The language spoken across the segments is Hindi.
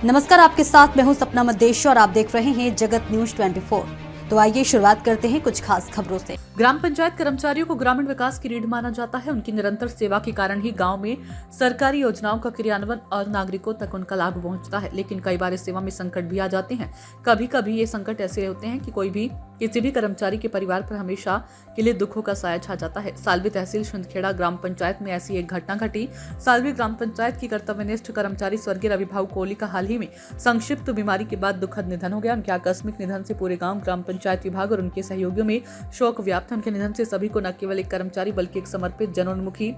नमस्कार, आपके साथ मैं हूं सपना मदेश और आप देख रहे हैं जगत न्यूज 24। तो आइए शुरुआत करते हैं कुछ खास खबरों से। ग्राम पंचायत कर्मचारियों को ग्रामीण विकास की रीढ़ माना जाता है। उनकी निरंतर सेवा के कारण ही गांव में सरकारी योजनाओं का क्रियान्वयन और नागरिकों तक उनका लाभ पहुंचता है। लेकिन कई बार इस सेवा में संकट भी आ जाते हैं। कभी कभी ये संकट ऐसे होते हैं कि किसी भी कर्मचारी के परिवार पर हमेशा के लिए दुखों का साया छा जाता है। सालवी तहसील सिंदखेड़ा ग्राम पंचायत में ऐसी एक घटना घटी। सालवी ग्राम पंचायत की कर्तव्यनिष्ठ कर्मचारी स्वर्गीय रविभाऊ कोहली का हाल ही में संक्षिप्त बीमारी के बाद दुखद निधन हो गया। उनके आकस्मिक निधन से पूरे गांव, ग्राम पंचायत विभाग और उनके सहयोगियों में शोक व्याप्त है। उनके निधन से सभी को न केवल एक कर्मचारी बल्कि एक समर्पित, जनोन्मुखी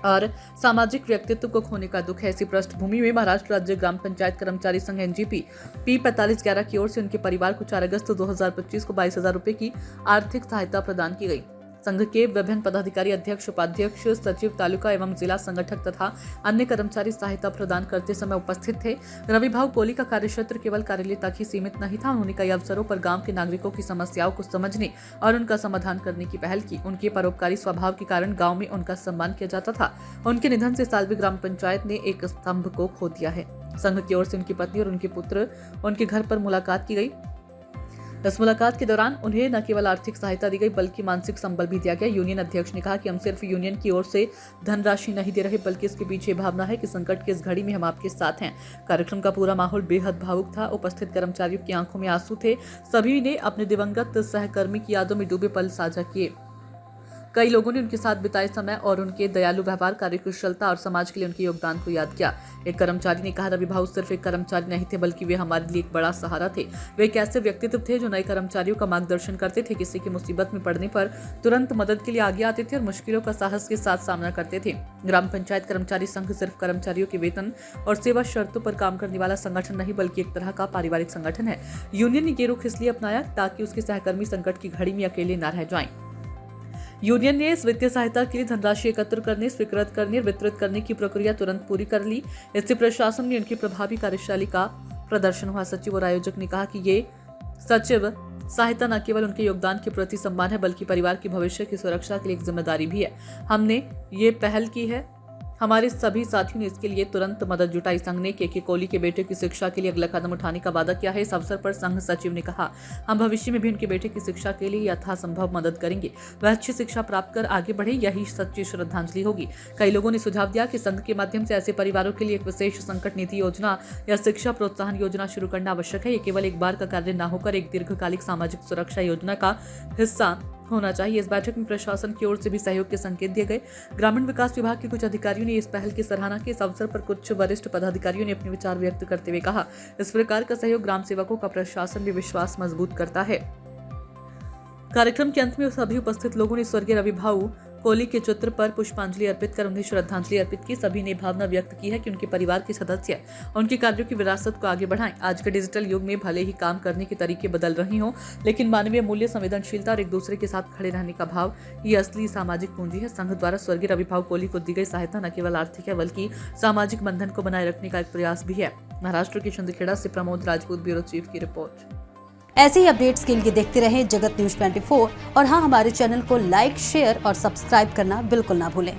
और सामाजिक व्यक्तित्व को खोने का दुख है। इसी पृष्ठभूमि में महाराष्ट्र राज्य ग्राम पंचायत कर्मचारी संघ एनजीपी P4511 की ओर से उनके परिवार को 4 अगस्त 2025 को 22,000 रुपए की आर्थिक सहायता प्रदान की गई। संघ के विभिन्न पदाधिकारी, अध्यक्ष, उपाध्यक्ष, सचिव, तालुका एवं जिला संगठक तथा अन्य कर्मचारी सहायता प्रदान करते समय उपस्थित थे। रविभाऊ कोहली का कार्यक्षेत्र केवल कार्यालय तक ही सीमित नहीं था। उन्होंने कई अवसरों पर गांव के नागरिकों की समस्याओं को समझने और उनका समाधान करने की पहल की। उनके परोपकारी स्वभाव के कारण गाँव में उनका सम्मान किया जाता था। उनके निधन से सालवी ग्राम पंचायत ने एक स्तंभ को खो दिया है। संघ की ओर से उनकी पत्नी और उनके पुत्र उनके घर पर मुलाकात की गई। इस मुलाकात के दौरान उन्हें न केवल आर्थिक सहायता दी गई बल्कि मानसिक संबल भी दिया गया। यूनियन अध्यक्ष ने कहा कि हम सिर्फ यूनियन की ओर से धनराशि नहीं दे रहे बल्कि इसके पीछे भावना है कि संकट की इस घड़ी में हम आपके साथ हैं। कार्यक्रम का पूरा माहौल बेहद भावुक था। उपस्थित कर्मचारियों की आंखों में आंसू थे। सभी ने अपने दिवंगत सहकर्मी की यादों में डूबे पल साझा किए। कई लोगों ने उनके साथ बिताए समय और उनके दयालु व्यवहार, कार्यकुशलता और समाज के लिए उनके योगदान को याद किया। एक कर्मचारी ने कहा, रविभाऊ सिर्फ एक कर्मचारी नहीं थे बल्कि वे हमारे लिए एक बड़ा सहारा थे। वे एक ऐसे व्यक्तित्व थे जो नए कर्मचारियों का मार्गदर्शन करते थे, किसी की मुसीबत में पड़ने पर तुरंत मदद के लिए आगे आते थे और मुश्किलों का साहस के साथ सामना करते थे। ग्राम पंचायत कर्मचारी संघ सिर्फ कर्मचारियों के वेतन और सेवा शर्तों पर काम करने वाला संगठन नहीं बल्कि एक तरह का पारिवारिक संगठन है। यूनियन ने ये रुख इसलिए अपनाया ताकि उसके सहकर्मी संकट की घड़ी में अकेले न रह जाएं। यूनियन ने इस वित्तीय सहायता के लिए धनराशि एकत्र करने, स्वीकृत करने और वितरित करने की प्रक्रिया तुरंत पूरी कर ली। इससे प्रशासन में उनकी प्रभावी कार्यशैली का प्रदर्शन हुआ। सचिव और आयोजक ने कहा कि ये सचिव सहायता न केवल उनके योगदान के प्रति सम्मान है बल्कि परिवार की भविष्य की सुरक्षा के लिए एक जिम्मेदारी भी है। हमने ये पहल की है। हमारे सभी साथियों ने इसके लिए तुरंत मदद जुटाई। संघ ने के कोहली के बेटे की शिक्षा के लिए अगला कदम उठाने का वादा किया है। इस अवसर पर संघ सचिव ने कहा, हम भविष्य में भी उनके बेटे की शिक्षा के लिए यथासंभव मदद करेंगे। वह अच्छी शिक्षा प्राप्त कर आगे बढ़े, यही सच्ची श्रद्धांजलि होगी। कई लोगों ने सुझाव दिया कि संघ के माध्यम से ऐसे परिवारों के लिए एक विशेष संकट निधि योजना या शिक्षा प्रोत्साहन योजना शुरू करना आवश्यक है। ये केवल एक बार का कार्य न होकर एक दीर्घकालिक सामाजिक सुरक्षा योजना का हिस्सा होना चाहिए। इस बैठक में प्रशासन की ओर से भी सहयोग के संकेत दिए गए। ग्रामीण विकास विभाग के कुछ अधिकारियों ने इस पहल की सराहना की। इस अवसर पर कुछ वरिष्ठ पदाधिकारियों ने अपने विचार व्यक्त करते हुए कहा, इस प्रकार का सहयोग ग्राम सेवकों का प्रशासन में विश्वास मजबूत करता है। कार्यक्रम के अंत में सभी उपस्थित लोगों ने स्वर्गीय रविभाऊ कोहली के चित्र पर पुष्पांजलि अर्पित कर उन्हें श्रद्धांजलि अर्पित की। सभी ने भावना व्यक्त की है कि उनके परिवार के सदस्य उनके कार्यों की विरासत को आगे बढ़ाएं। आज के डिजिटल युग में भले ही काम करने के तरीके बदल रही हों, लेकिन मानवीय मूल्य, संवेदनशीलता और एक दूसरे के साथ खड़े रहने का भाव ये असली सामाजिक पूंजी है। संघ द्वारा स्वर्गीय रविभाऊ कोहली को दी गई सहायता न केवल आर्थिक है बल्कि सामाजिक बंधन को बनाए रखने का एक प्रयास भी है। महाराष्ट्र के सिंदखेड़ा से प्रमोद राजपूत, ब्यूरो चीफ की रिपोर्ट। ऐसे ही अपडेट्स के लिए देखते रहें जगत न्यूज 24 और हाँ, हमारे चैनल को लाइक, शेयर और सब्सक्राइब करना बिल्कुल ना भूलें।